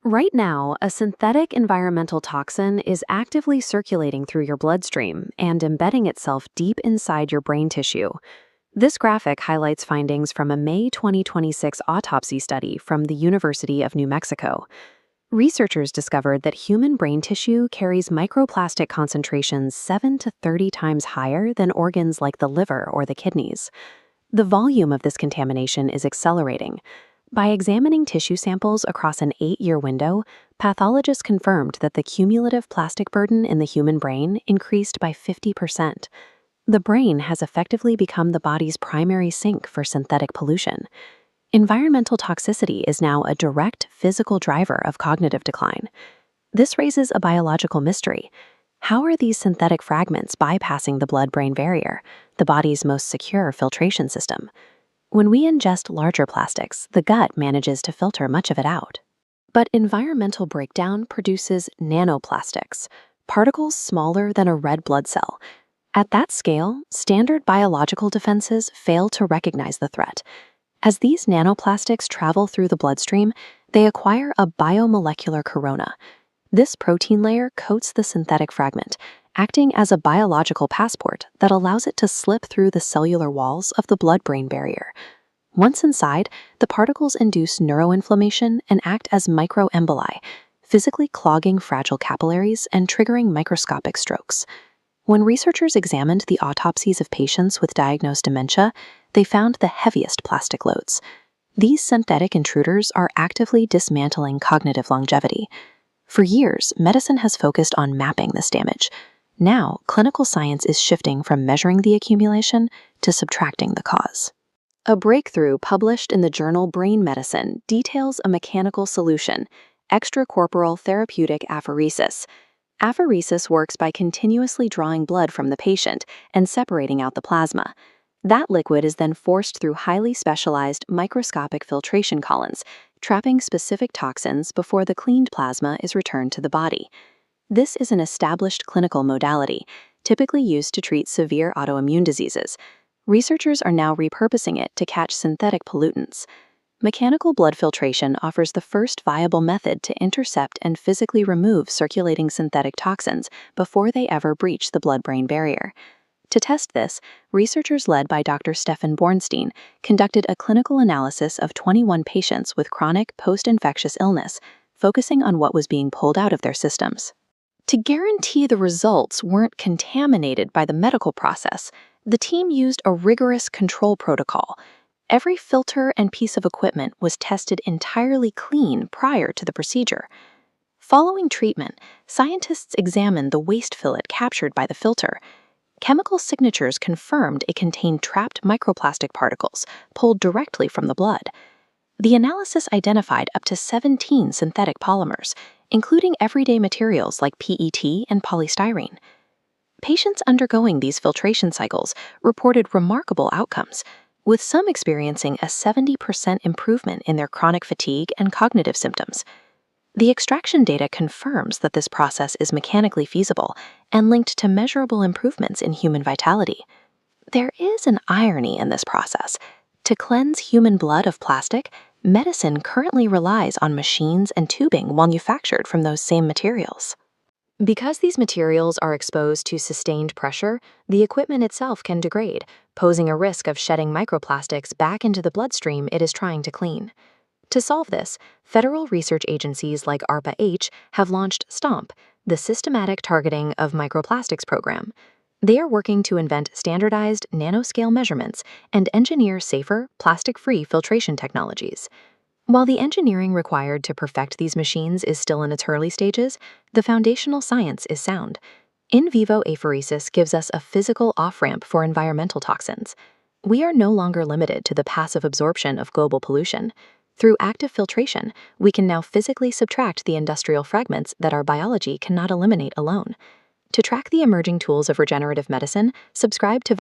Right now, a synthetic environmental toxin is actively circulating through your bloodstream and embedding itself deep inside your brain tissue. This graphic highlights findings from a May 2026 autopsy study from the University of New Mexico. Researchers discovered that human brain tissue carries microplastic concentrations 7 to 30 times higher than organs like the liver or the kidneys. The volume of this contamination is accelerating. By examining tissue samples across an 8-year window, pathologists confirmed that the cumulative plastic burden in the human brain increased by 50%. The brain has effectively become the body's primary sink for synthetic pollution. Environmental toxicity is now a direct physical driver of cognitive decline. This raises a biological mystery. How are these synthetic fragments bypassing the blood-brain barrier, the body's most secure filtration system? When we ingest larger plastics, the gut manages to filter much of it out. But environmental breakdown produces nanoplastics, particles smaller than a red blood cell. At that scale, standard biological defenses fail to recognize the threat. As these nanoplastics travel through the bloodstream, they acquire a biomolecular corona. This protein layer coats the synthetic fragment, acting as a biological passport that allows it to slip through the cellular walls of the blood-brain barrier. Once inside, the particles induce neuroinflammation and act as microemboli, physically clogging fragile capillaries and triggering microscopic strokes. When researchers examined the autopsies of patients with diagnosed dementia, they found the heaviest plastic loads. These synthetic intruders are actively dismantling cognitive longevity. For years, medicine has focused on mapping this damage. Now, clinical science is shifting from measuring the accumulation to subtracting the cause. A breakthrough published in the journal Brain Medicine details a mechanical solution: extracorporeal therapeutic apheresis. Apheresis works by continuously drawing blood from the patient and separating out the plasma. That liquid is then forced through highly specialized microscopic filtration columns, trapping specific toxins before the cleaned plasma is returned to the body. This is an established clinical modality, typically used to treat severe autoimmune diseases. Researchers are now repurposing it to catch synthetic pollutants. Mechanical blood filtration offers the first viable method to intercept and physically remove circulating synthetic toxins before they ever breach the blood-brain barrier. To test this, researchers led by Dr. Stefan Bornstein conducted a clinical analysis of 21 patients with chronic post-infectious illness, focusing on what was being pulled out of their systems. To guarantee the results weren't contaminated by the medical process, the team used a rigorous control protocol. Every filter and piece of equipment was tested entirely clean prior to the procedure. Following treatment, scientists examined the waste fillet captured by the filter. Chemical signatures confirmed it contained trapped microplastic particles pulled directly from the blood. The analysis identified up to 17 synthetic polymers, including everyday materials like PET and polystyrene. Patients undergoing these filtration cycles reported remarkable outcomes, with some experiencing a 70% improvement in their chronic fatigue and cognitive symptoms. The extraction data confirms that this process is mechanically feasible and linked to measurable improvements in human vitality. There is an irony in this process. To cleanse human blood of plastic, medicine currently relies on machines and tubing manufactured from those same materials. Because these materials are exposed to sustained pressure, the equipment itself can degrade, posing a risk of shedding microplastics back into the bloodstream it is trying to clean. To solve this, federal research agencies like ARPA-H have launched STOMP, the Systematic Targeting of Microplastics program. They are working to invent standardized nanoscale measurements and engineer safer, plastic-free filtration technologies. While the engineering required to perfect these machines is still in its early stages, the foundational science is sound. In vivo apheresis gives us a physical off-ramp for environmental toxins. We are no longer limited to the passive absorption of global pollution. Through active filtration, we can now physically subtract the industrial fragments that our biology cannot eliminate alone. To track the emerging tools of regenerative medicine, subscribe to